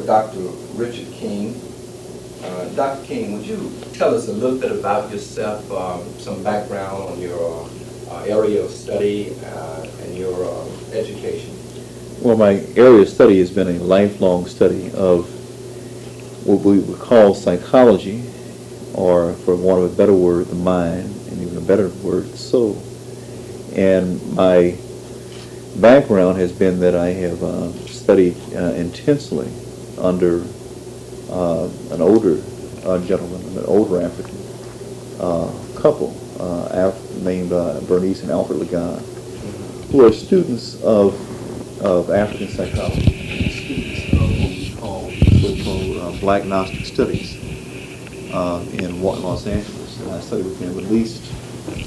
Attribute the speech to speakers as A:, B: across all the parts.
A: with Dr. Richard King. Dr. King, would you tell us a little bit about yourself, some background on your area of study and your education?
B: Well, my area of study has been a lifelong study of what we would call psychology, or for want of a better word, the mind, and even a better word, the soul. And my background has been that I have studied intensely under an older gentleman, an older African couple named Bernice and Alfred Ligon, who are students of African psychology, students of what we call so-called Black Gnostic studies in Los Angeles. And I studied with him at least,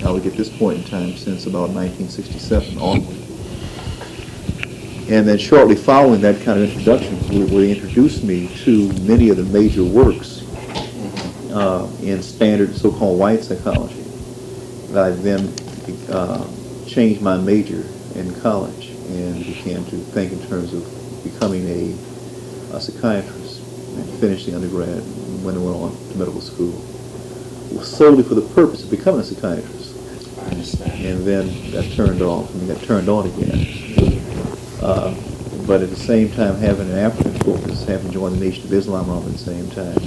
B: I would get this point in time, since about 1967 onward. And then shortly following that kind of introduction, where they introduced me to many of the major works in standard so-called white psychology, that I then changed my major in college and began to think in terms of becoming a psychiatrist, and finished the undergrad and went on to medical school solely for the purpose of becoming a psychiatrist.
A: I understand.
B: And then that turned off, and got turned on again. But at the same time, having an African focus, having joined the Nation of Islam around the same time,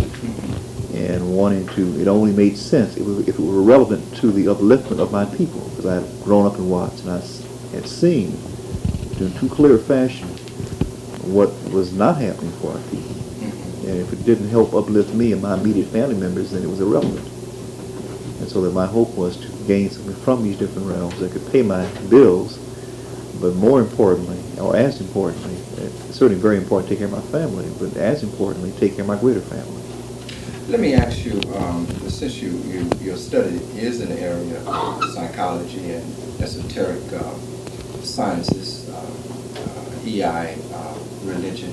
B: and wanting to, it only made sense if it were relevant to the upliftment of my people, because I had grown up in Watts, and I had seen in too clear fashion what was not happening for our people. And if it didn't help uplift me and my immediate family members, then it was irrelevant. And so that my hope was to gain something from these different realms that could pay my bills, but more importantly, or as importantly, it's certainly very important to take care of my family, but as importantly, take care of my greater family.
A: Let me ask you, since your study is in the area of psychology and esoteric sciences, EI, religion,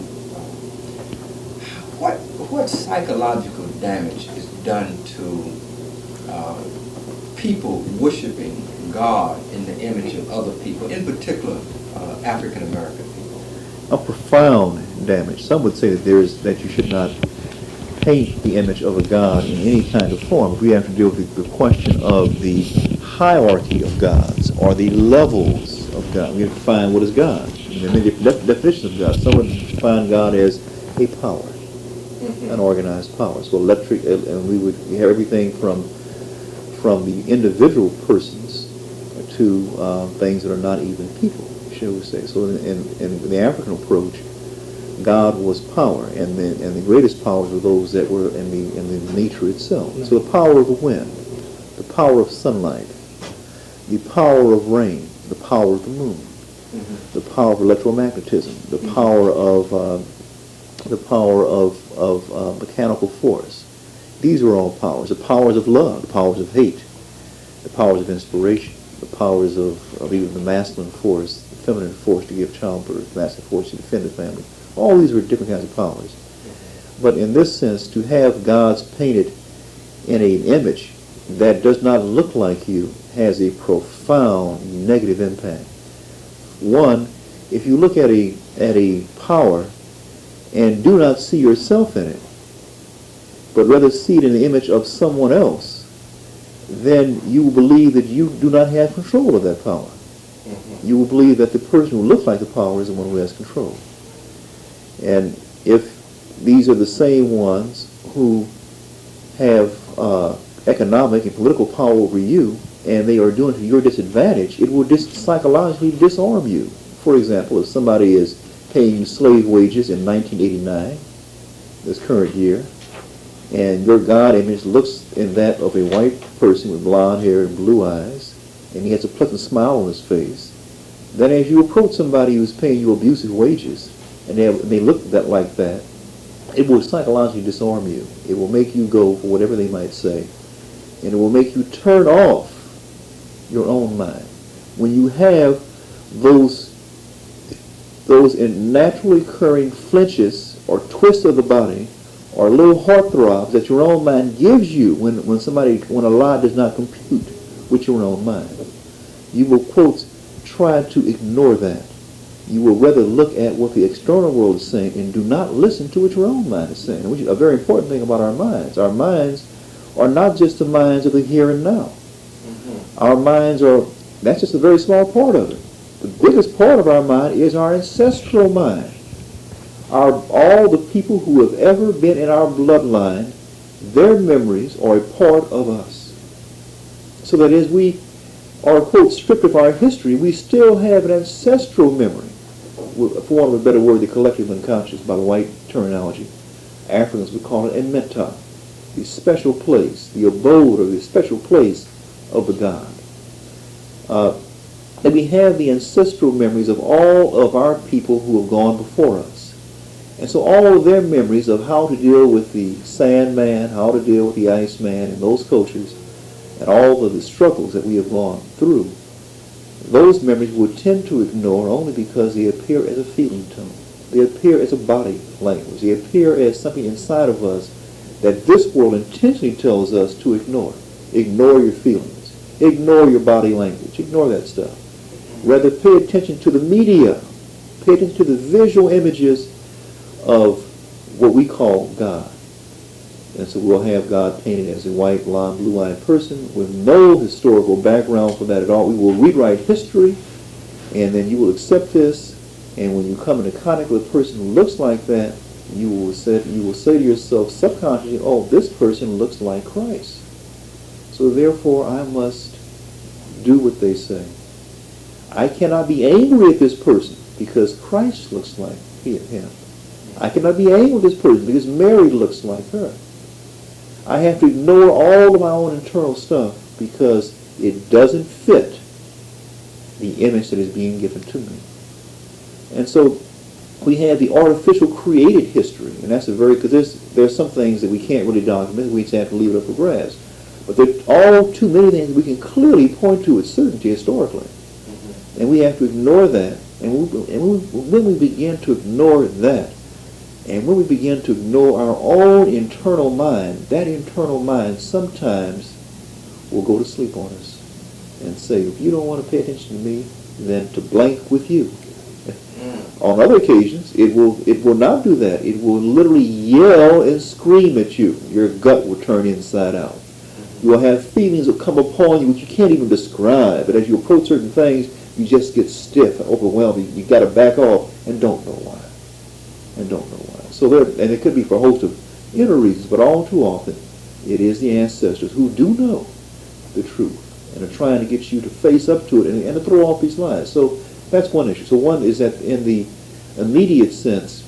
A: what psychological damage is done to people worshiping God in the image of other people, in particular African American people?
B: A profound damage. Some would say that you should not paint the image of a God in any kind of form. We have to deal with the question of the hierarchy of gods, or the levels of God. We have to find what is God. There are many different definitions of God. Some would define God as a power, an organized power. So electric, and we have everything from the individual persons to things that are not even people, shall we say. So in the African approach, God was power, and the greatest powers were those that were in the nature itself. So the power of the wind, the power of sunlight, the power of rain, the power of the moon, the power of electromagnetism, the power of mechanical force. These are all powers. The powers of love, the powers of hate, the powers of inspiration, the powers of even the masculine force, the feminine force to give childbirth, the masculine force to defend the family. All these are different kinds of powers. But in this sense, to have gods painted in an image that does not look like you has a profound negative impact. One, if you look at a power and do not see yourself in it, but rather see it in the image of someone else, then you will believe that you do not have control of that power. You will believe that the person who looks like the power is the one who has control. And if these are the same ones who have economic and political power over you, and they are doing it to your disadvantage, it will psychologically disarm you. For example, if somebody is paying you slave wages in 1989, this current year, and your God image looks in that of a white person with blonde hair and blue eyes, and he has a pleasant smile on his face, then as you approach somebody who's paying you abusive wages, and they look like that, it will psychologically disarm you. It will make you go for whatever they might say, and it will make you turn off your own mind. When you have those naturally occurring flinches or twists of the body or little heart throbs that your own mind gives you when a lie does not compute with your own mind, you will, quote, try to ignore that. you will rather look at what the external world is saying and do not listen to what your own mind is saying. Which is a very important thing about our minds. Our minds are not just the minds of the here and now. Our minds are, that's just a very small part of it. The biggest part of our mind is our ancestral mind. All the people who have ever been in our bloodline, their memories are a part of us. So that as we are, quote, stripped of our history, we still have an ancestral memory. For want of a better word, the collective unconscious, by the white terminology. Africans would call it a meta, the special place, the abode or the special place of the God. And we have the ancestral memories of all of our people who have gone before us. And so all of their memories of how to deal with the Sandman, how to deal with the Iceman and those cultures, and all of the struggles that we have gone through, those memories would tend to ignore only because they appear as a feeling tone. They appear as a body language. They appear as something inside of us that this world intentionally tells us to ignore. Ignore your feelings. Ignore your body language. Ignore that stuff. Rather, pay attention to the media. Pay attention to the visual images of what we call God. And so we'll have God painted as a white, blonde, blue-eyed person with no historical background for that at all. We will rewrite history, and then you will accept this, and when you come into contact with a person who looks like that, you will say to yourself subconsciously, oh, this person looks like Christ. So therefore I must do what they say. I cannot be angry at this person because Christ looks like him. I cannot be angry with this person because Mary looks like her. I have to ignore all of my own internal stuff because it doesn't fit the image that is being given to me. And so we have the artificial created history, and that's because there's some things that we can't really document. We just have to leave it up for grabs. But there are all too many things we can clearly point to with certainty historically. And we have to ignore that. And when we begin to ignore that, and when we begin to ignore our own internal mind, that internal mind sometimes will go to sleep on us and say, if you don't want to pay attention to me, then to blank with you. On other occasions, it will not do that. It will literally yell and scream at you. Your gut will turn inside out. You will have feelings that come upon you which you can't even describe. But as you approach certain things, you just get stiff and overwhelmed. You got to back off and don't know why. So and it could be for a host of inner reasons, but all too often, it is the ancestors who do know the truth and are trying to get you to face up to it and to throw off these lies. So that's one issue. So one is that in the immediate sense,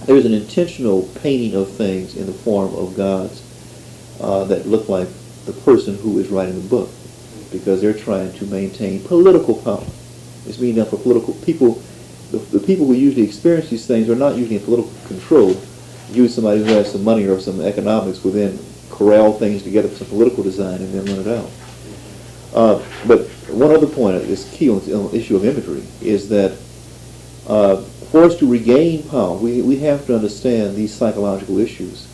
B: there's an intentional painting of things in the form of gods that look like the person who is writing the book, because they're trying to maintain political power. It's meaning that for political people, the people who usually experience these things are not usually in political control. Usually somebody who has some money or some economics will then corral things together for some political design and then run it out. But one other point is key on the issue of imagery is that for us to regain power, we have to understand these psychological issues.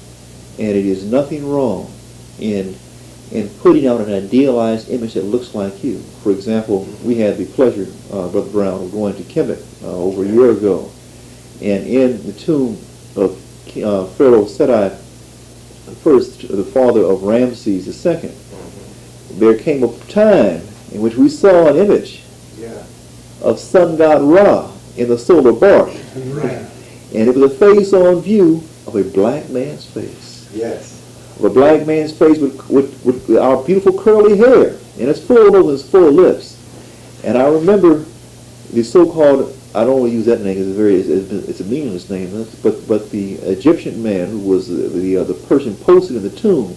B: And it is nothing wrong in putting out an idealized image that looks like you. For example, we had the pleasure, Brother Brown, of going to Kemet over a year ago. And in the tomb of Pharaoh Seti I, the father of Ramses II, there came a time in which we saw an image of sun god Ra in the solar bark.
C: Right.
B: And it was a face on view of a black man's face.
C: Yes.
B: Of a black man's face with our beautiful curly hair. And it's full of nose and it's full of lips. And I remember the so-called, I don't want to use that name because it's a meaningless name, but the Egyptian man who was the person posted in the tomb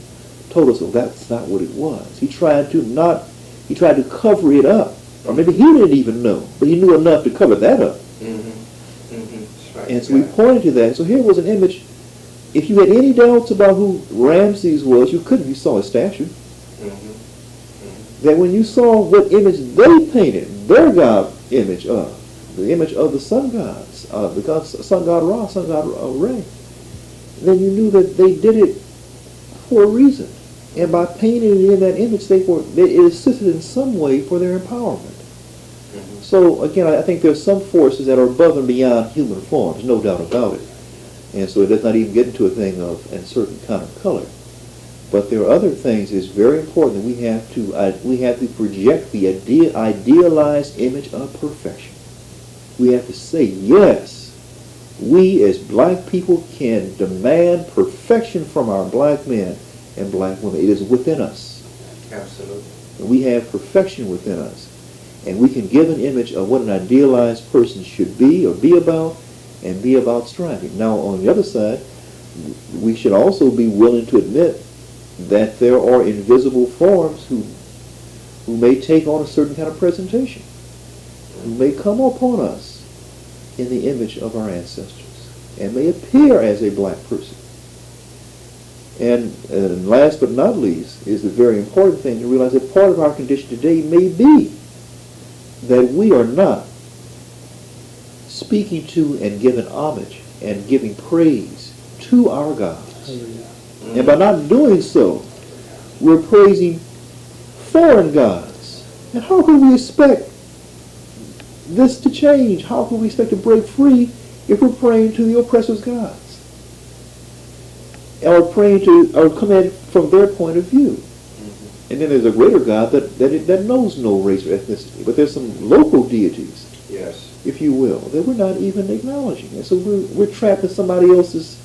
B: told us, well, that's not what it was. He tried to cover it up. Or maybe he didn't even know, but he knew enough to cover that up.
C: That's right.
B: And so we pointed to that. So here was an image. If you had any doubts about who Ramses was, you saw his statue. That when you saw what image they painted, their god image of, the image of the sun gods, sun god Ra, sun god Re, then you knew that they did it for a reason. And by painting it in that image, it assisted in some way for their empowerment. So again, I think there's some forces that are above and beyond human forms, no doubt about it. And so it does not even get into a thing of a certain kind of color. But there are other things that's very important that we have to project the idealized image of perfection. We have to say, yes, we as black people can demand perfection from our black men and black women. It is within us.
C: Absolutely.
B: We have perfection within us. And we can give an image of what an idealized person should be or be about and be about striving. Now, on the other side, we should also be willing to admit that there are invisible forms who may take on a certain kind of presentation, who may come upon us in the image of our ancestors and may appear as a black person. And last but not least is the very important thing to realize that part of our condition today may be that we are not speaking to and giving homage and giving praise to our gods. And by not doing so, we're praising foreign gods. And how can we expect this to change? How can we expect to break free if we're praying to the oppressor's gods? Or praying to, or come at it from their point of view. And then there's a greater God that knows no race or ethnicity. But there's some local deities,
C: yes,
B: if you will, that we're not even acknowledging. And so we're trapped in somebody else's,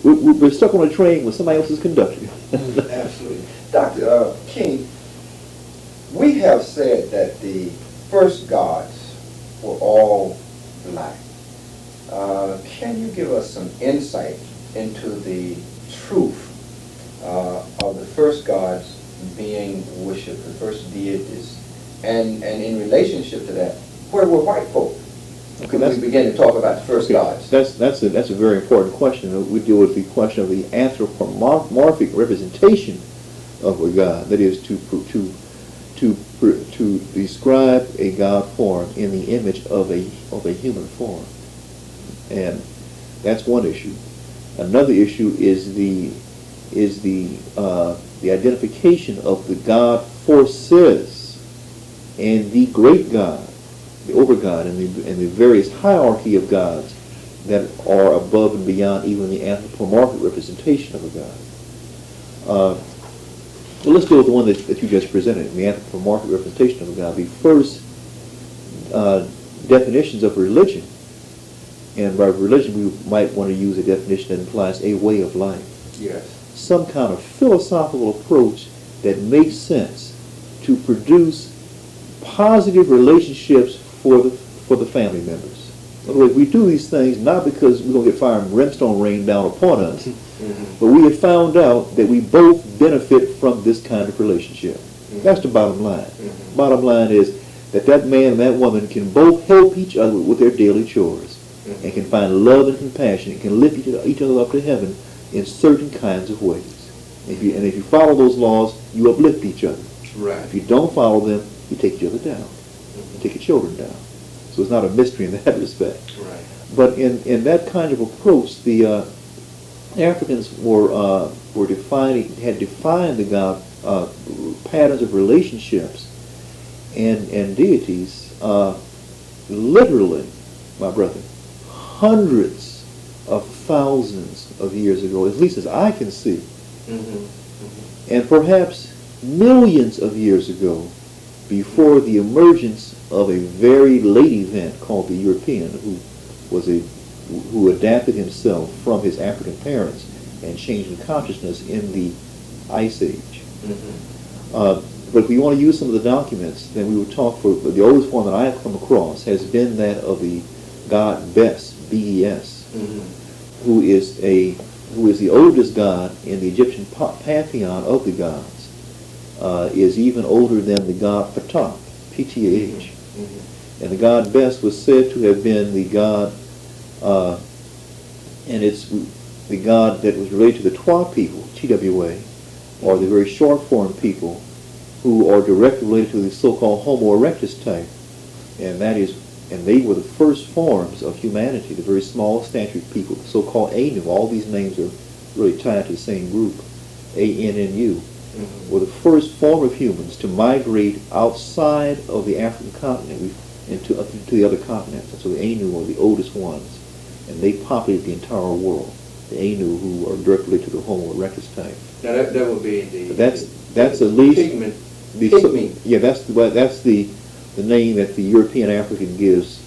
B: we're stuck on a train with somebody else's conductor.
A: Absolutely. Dr. King, we have said that the first gods were all black. Can you give us some insight into the truth of the first gods being worshipped, the first deities, and in relationship to that, where were white folk?
B: Okay,
A: When we begin to talk about the first gods.
B: That's a very important question. We deal with the question of the anthropomorphic representation of a god. That is to describe a god form in the image of a human form, and that's one issue. Another issue is the identification of the god forces and the great god, the over-God, and the various hierarchy of gods that are above and beyond even the anthropomorphic representation of a god. Well, let's deal with the one that you just presented, the anthropomorphic representation of a god. The first definitions of religion, and by religion we might want to use a definition that implies a way of life.
C: yes,
B: Some kind of philosophical approach that makes sense to produce positive relationships for the family members. In other words, we do these things not because we're going to get fire and brimstone rain down upon us, but we have found out that we both benefit from this kind of relationship. That's the bottom line. Bottom line is that man and that woman can both help each other with their daily chores and can find love and compassion and can lift each other up to heaven in certain kinds of ways. If you follow those laws, you uplift each other.
C: right,
B: If you don't follow them, you take each other down. You take your children down. So it's not a mystery in that respect.
C: right,
B: But in that kind of approach, the Africans had defined the God patterns of relationships and deities literally, my brother, hundreds of thousands of years ago, at least as I can see, and perhaps millions of years ago, before the emergence of a very late event called the European, who adapted himself from his African parents and changed in consciousness in the Ice Age. But if we want to use some of the documents, then we would talk for the oldest one that I have come across has been that of the god Bes, B-E-S, who is the oldest god in the Egyptian pantheon of the gods, is even older than the god Ptah, P-T-A-H. And the god Bes was said to have been the god, and it's the god that was related to the Twa people, T-W-A, or the very short form people, who are directly related to the so-called Homo erectus type, and they were the first forms of humanity, the very small statured people, the so-called Anu. All these names are really tied to the same group, A-N-N-U, were the first form of humans to migrate outside of the African continent. and to the other continents. And so the Ainu are the oldest ones, and they populate the entire world. The Ainu, who are directly to the Homo erectus type.
C: Now that would be the.
B: That's at least
C: pigment.
B: pygmy. Yeah, that's the name that the European African gives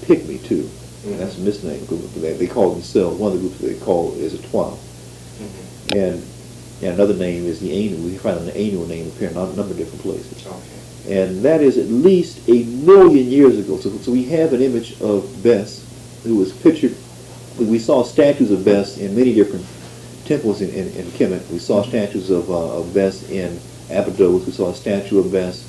B: pygmy to.
C: Mm-hmm.
B: And that's a misname. They call themselves, one of the groups they call is a Twa.
C: Mm-hmm.
B: And another name is the Ainu. We find an Ainu name appear in a number of different places.
C: Okay.
B: And that is at least 1 million years ago. So we have an image of Bes, who was pictured. We saw statues of Bes in many different temples in Kemet. We saw statues of Bes in Abydos. We saw a statue of Bes,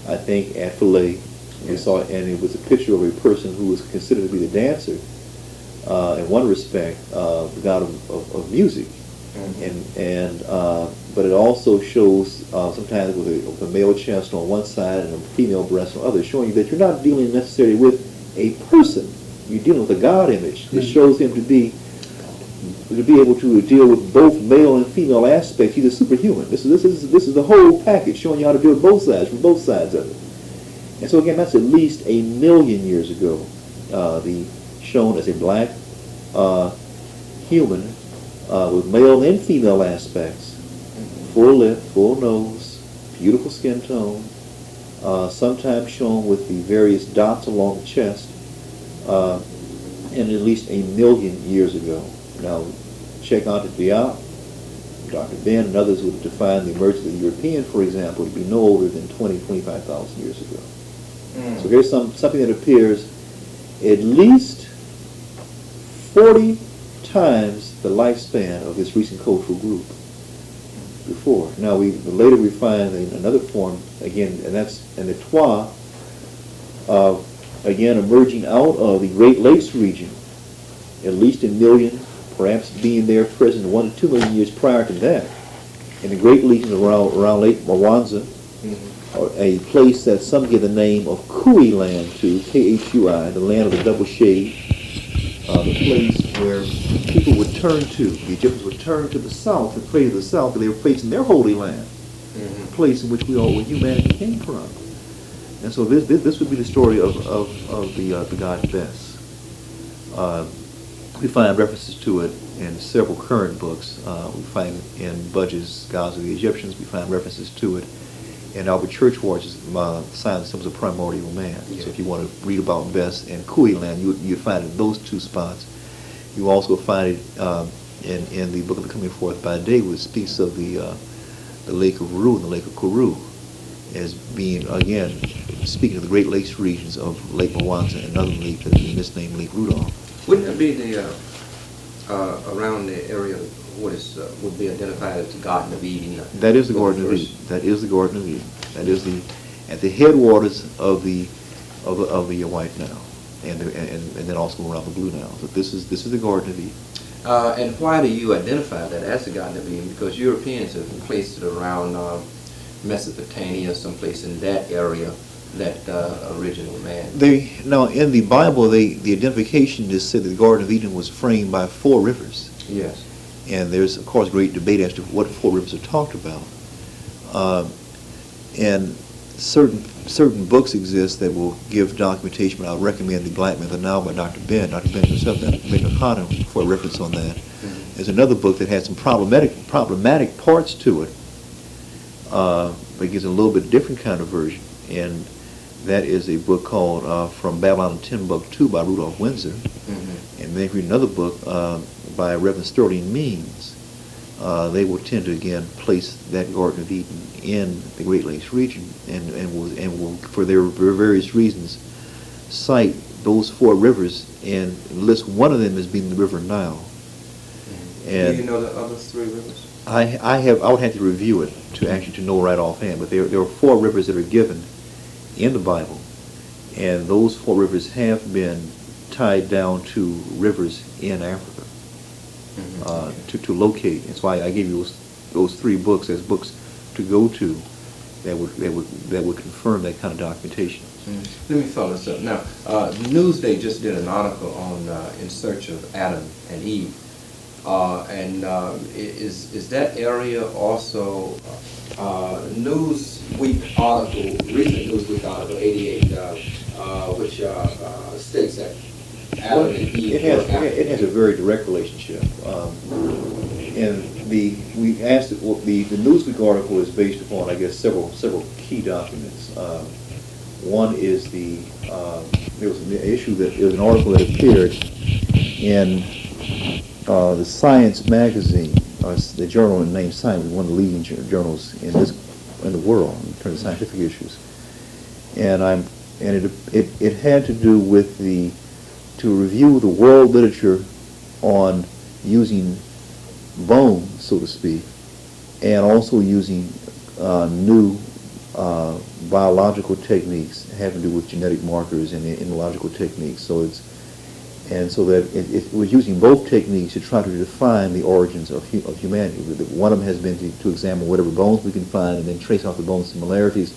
B: I think, at Philae. We saw, and it was a picture of a person who was considered to be the dancer, in one respect, the god of music.
C: Mm-hmm.
B: But it also shows sometimes with a male chest on one side and a female breast on the other, showing you that you're not dealing necessarily with a person. You're dealing with a God image that shows him to be able to deal with both male and female aspects. He's a superhuman. This is the whole package, showing you how to deal with both sides, from both sides of it. And so again, that's at least 1 million years ago. Shown as a black human with male and female aspects, full lip, full nose, beautiful skin tone, sometimes shown with the various dots along the chest, and at least 1 million years ago. Now, check out the Diop, Dr. Ben, and others would define the emergence of the European, for example, to be no older than 25,000 years ago. So here's something that appears at least 40 times the lifespan of this recent cultural group before. Now, later we find another form, again, and the Twa, again, emerging out of the Great Lakes region, at least 1 million, perhaps being there present 1 to 2 million years prior to that, in the Great Lakes around Lake Mwanza, a place that some give the name of Kui land to, Khui, the land of the double shade, the place where people would turn to, the Egyptians would turn to the south and pray to the south, but they were placed in their holy land, the place in which where humanity came from. And so this would be the story of the god Bes. We find references to it in several current books. We find in Budge's Gods of the Egyptians, we find references to it in Albert Churchward's Signs and Symbols of Primordial Man. So if you want to read about Bes and Kui land, you'd find it in those two spots. You also find it in the book of the Coming Forth by Day, which speaks of the Lake of Ru and the Lake of Kourou as being, again, speaking of the Great Lakes regions of Lake Mwanza and another lake that is misnamed Lake Rudolph.
C: Wouldn't it be the around the area what is would be identified as the Garden of Eden?
B: That is the Garden of Eden. That is the Garden of Eden. That is at the headwaters of the White Nile, and then also around the Blue Nile. So this is the Garden of Eden.
C: And why do you identify that as the Garden of Eden? Because Europeans have placed it around Mesopotamia, someplace in that area, that original man.
B: Now in the Bible, the identification is said that the Garden of Eden was framed by 4 rivers.
C: Yes.
B: And there's of course great debate as to what 4 rivers are talked about. And certain books exist that will give documentation, but I would recommend the Black Man of the Nile by Dr. Ben himself, Dr. Ben O'Connor, for a reference on that. There's another book that has some problematic parts to it, but gives a little bit different kind of version, and that is a book called From Babylon to Timbuktu by Rudolph Windsor. And then if you read another book by Reverend Sterling Means, they will tend to again place that Garden of Eden in the Great Lakes region, and will for their various reasons cite those 4 rivers and list one of them as being the River Nile. And
C: do you know the other 3 rivers?
B: I would have to review it to know right offhand, but there are 4 rivers that are given in the Bible, and those 4 rivers have been tied down to rivers in Africa to locate. That's why I gave you those 3 books as books to go to that would confirm that kind of documentation.
A: Let me follow this up. Now, Newsday just did an article on In Search of Adam and Eve. Is that area also Newsweek article, recent Newsweek article 88,
C: which states that Adam and Eve
B: It
C: were
B: has,
C: African.
B: it has a very direct relationship. And we asked, the Newsweek article is based upon, I guess, several key documents. One is there was an issue that, there was an article that appeared in the Science magazine, the journal named Science, one of the leading journals in the world in terms of scientific issues. And it had to do with to review the world literature on using bone, so to speak, and also using new biological techniques having to do with genetic markers and immunological techniques. So it was using both techniques to try to define the origins of humanity. One of them has been to examine whatever bones we can find and then trace out the bone similarities.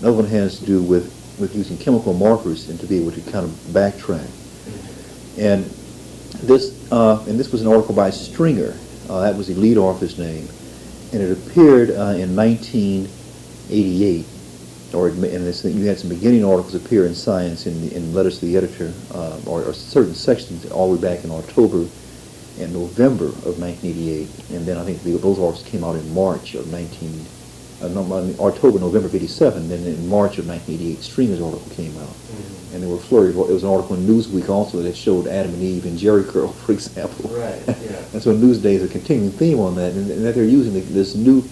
B: Another one has to do with using chemical markers and to be able to kind of backtrack. And this was an article by Stringer. That was the lead author's name, and it appeared in 1988. You had some beginning articles appear in Science in letters to the editor, or certain sections all the way back in October and November of 1988, and then I think those articles came out in March of October, November of '87. Then in March of 1988, Stringer's article came out, and there were flurries. There was an article in Newsweek also that showed Adam and Eve and Jerry curl, for example.
C: Right. Yeah.
B: And so Newsday is a continuing theme on that, and that they're using this new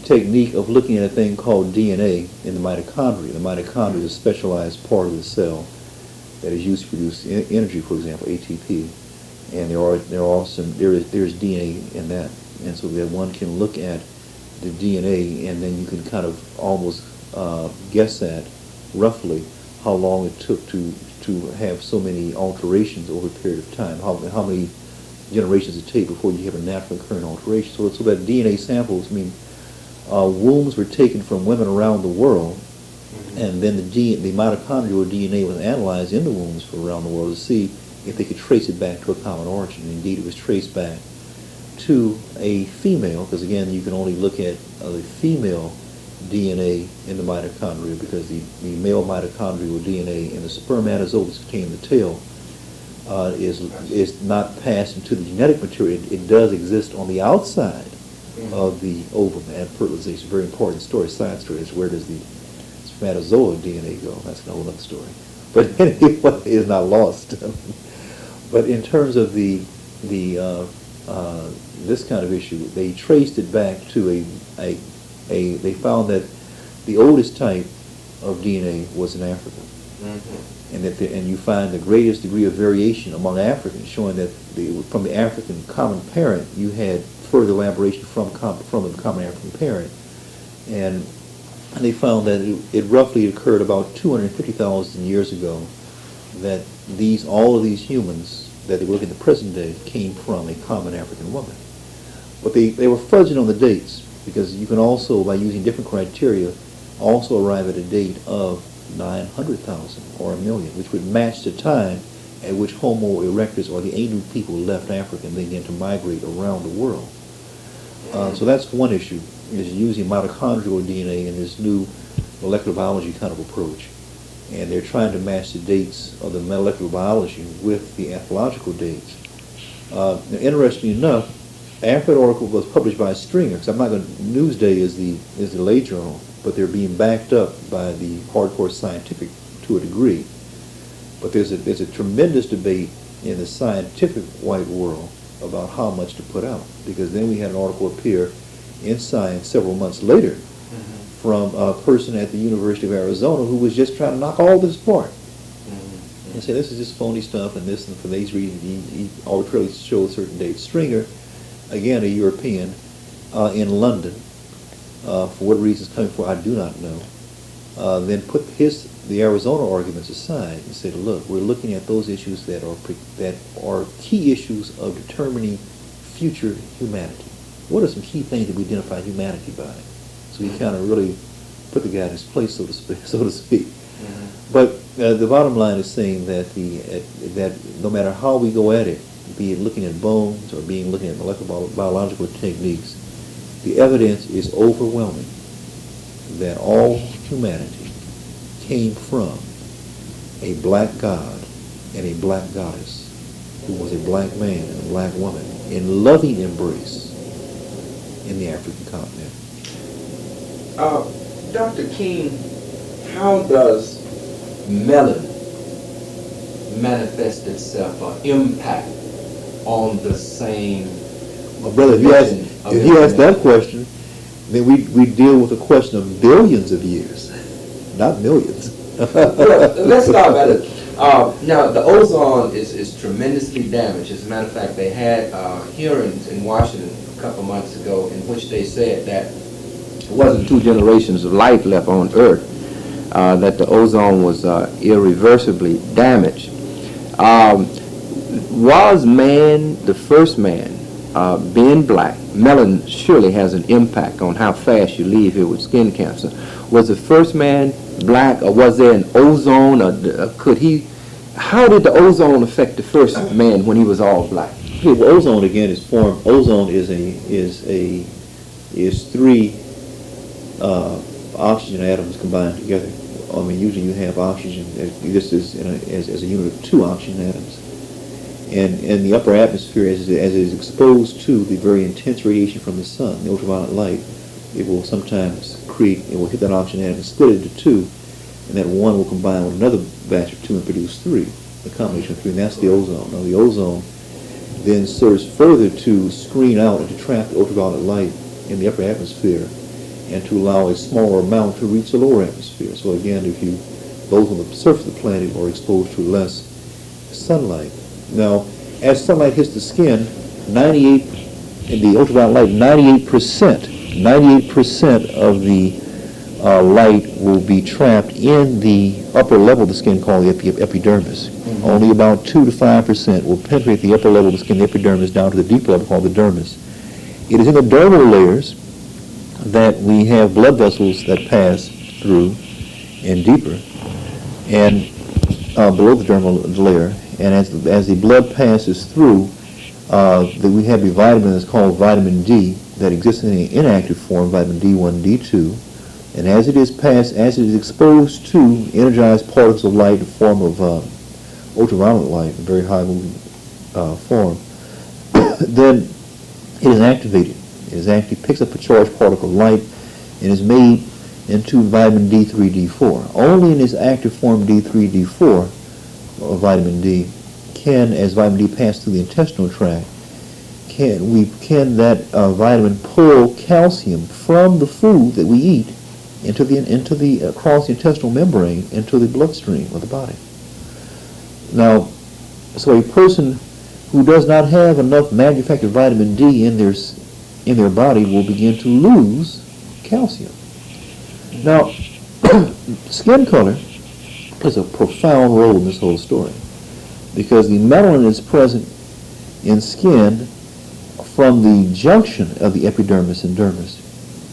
B: technique of looking at a thing called DNA in the mitochondria. The mitochondria is a specialized part of the cell that is used to produce energy, for example, ATP. And there's DNA in that, and so that one can look at the DNA, and then you can kind of almost guess at roughly how long it took to have so many alterations over a period of time. How many generations it take before you have a naturally occurring alteration. So that DNA samples, wombs were taken from women around the world, and then the mitochondrial DNA was analyzed in the wombs from around the world to see if they could trace it back to a common origin. And indeed, it was traced back to a female, because again, you can only look at the female DNA in the mitochondria, because the male mitochondrial DNA in the spermatozoids containing the tail is not passed into the genetic material. It does exist on the outside of the ovum and fertilization. Very important story, science story, is where does the spermatozoa DNA go? That's a whole other story. But anyway, it is not lost. But in terms of this kind of issue, they traced it back to they found that the oldest type of DNA was in Africa. And you find the greatest degree of variation among Africans, showing that from the African common parent, you had further elaboration from the common African parent. And they found that it roughly occurred about 250,000 years ago that all of these humans that they look at the present day came from a common African woman. But they were fudging on the dates, because you can also, by using different criteria, also arrive at a date of 900,000 or 1 million, which would match the time at which Homo erectus, or the Ainu people, left Africa and they began to migrate around the world. So that's one issue, is using mitochondrial DNA in this new molecular biology kind of approach. And they're trying to match the dates of the molecular biology with the anthropological dates. Now, interestingly enough, after the article was published by Stringer, because Newsday is the lay journal, but they're being backed up by the hardcore scientific to a degree. But there's a tremendous debate in the scientific white world about how much to put out, because then we had an article appear in Science several months later from a person at the University of Arizona who was just trying to knock all this apart and say this is just phony stuff, and this, and for these reasons he arbitrarily showed certain dates. Stringer, again a European, in London, for what reasons coming for I do not know, then put the Arizona arguments aside and said, look, we're looking at those issues that are key issues of determining future humanity. What are some key things that we identify humanity by? So he kind of really put the guy in his place, so to speak. But the bottom line is saying that that no matter how we go at it, be it looking at bones or looking at molecular biological techniques, the evidence is overwhelming that all humanity came from a black god and a black goddess who was a black man and a black woman in loving embrace in the African continent.
C: Dr. King, how does melanin manifest itself or impact on the same?
B: Well, brother, if you ask that question, then we deal with a question of billions of years, not millions.
C: Well, let's start by this. Now, the ozone is tremendously damaged. As a matter of fact, they had hearings in Washington a couple months ago in which they said that it wasn't 2 generations of life left on Earth, that the ozone was irreversibly damaged. Was man, the first man, being black, melanin surely has an impact on how fast you leave here with skin cancer. Was the first man black, or was there an ozone, or how did the ozone affect the first man when he was all black?
B: Okay, well, ozone again is formed. Ozone is 3 oxygen atoms combined together. I mean, usually you have oxygen. This is as a unit of 2 oxygen atoms. And in the upper atmosphere, as it is exposed to the very intense radiation from the sun, the ultraviolet light, it will sometimes it will hit that oxygen atom and split it into 2, and that 1 will combine with another batch of 2 and produce 3, the combination of 3, and that's the ozone. Now the ozone then serves further to screen out and to trap the ultraviolet light in the upper atmosphere and to allow a smaller amount to reach the lower atmosphere. So again, those on the surface of the planet are exposed to less sunlight. Now, as sunlight hits the skin, in the ultraviolet light, 98% of the light will be trapped in the upper level of the skin called the epidermis. Mm-hmm. Only about 2 to 5% will penetrate the upper level of the skin, the epidermis, down to the deeper level called the dermis. It is in the dermal layers that we have blood vessels that pass through and deeper, and below the dermal layer. And as the blood passes through, we have a vitamin that's called vitamin D that exists in the inactive form, vitamin D1, D2. And as it is exposed to energized particles of light in the form of ultraviolet light, a very high moving form, then it is activated. It picks up a charged particle of light and is made into vitamin D3, D4. Only in its active form D3, D4 of vitamin D as vitamin D passes through the intestinal tract, can that vitamin pull calcium from the food that we eat across the intestinal membrane into the bloodstream of the body. Now, so a person who does not have enough manufactured vitamin D in their body will begin to lose calcium. Now, skin color plays a profound role in this whole story, because the melanin is present in skin from the junction of the epidermis and dermis,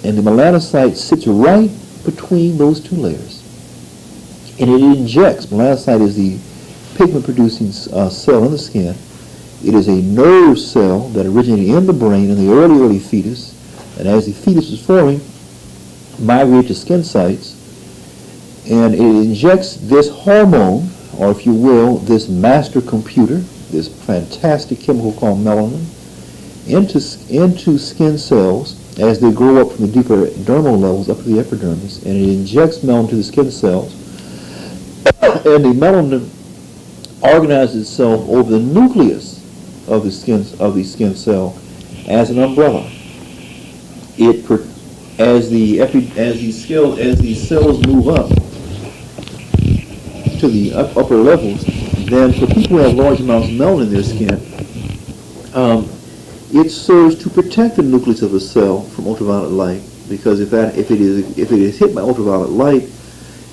B: and the melanocyte sits right between those 2 layers, and it injects. Melanocyte is the pigment-producing cell in the skin. It is a nerve cell that originated in the brain in the early fetus, and as the fetus is forming, migrates to skin sites, and it injects this hormone, or if you will, this master computer, this fantastic chemical called melanin, into skin cells as they grow up from the deeper dermal levels up to the epidermis, and it injects melanin to the skin cells, and the melanin organizes itself over the nucleus of the skin cell as an umbrella. As the cells move up to the upper levels, then for people who have large amounts of melanin in their skin, it serves to protect the nucleus of the cell from ultraviolet light, because if it is hit by ultraviolet light,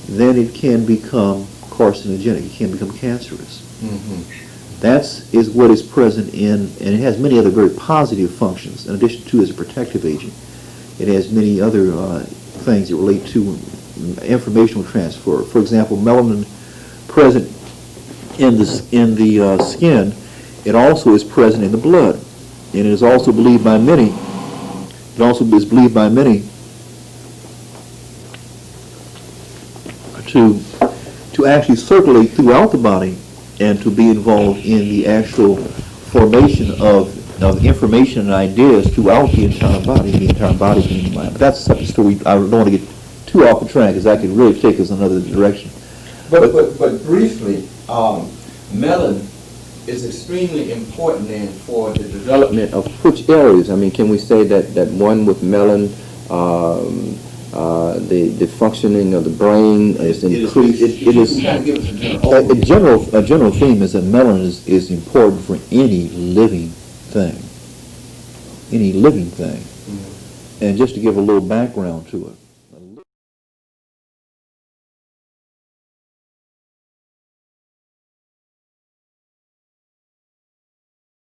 B: then it can become carcinogenic. It can become cancerous. Mm-hmm. That is what is present in, and it has many other very positive functions. In addition to as a protective agent, it has many other things that relate to informational transfer. For example, melanin present in the skin, it also is present in the blood, and it is also believed by many. It also is believed by many to actually circulate throughout the body and to be involved in the actual formation of information and ideas throughout the entire body being the mind. But that's a separate story. I don't want to get too off the track because that could really take us another direction.
C: But briefly, melon is extremely important then for the development of which areas? I mean, can we say that one with melon, the functioning of the brain is increased? It is.
B: A general theme is that melon is important for any living thing. Any living thing. And just to give a little background to it,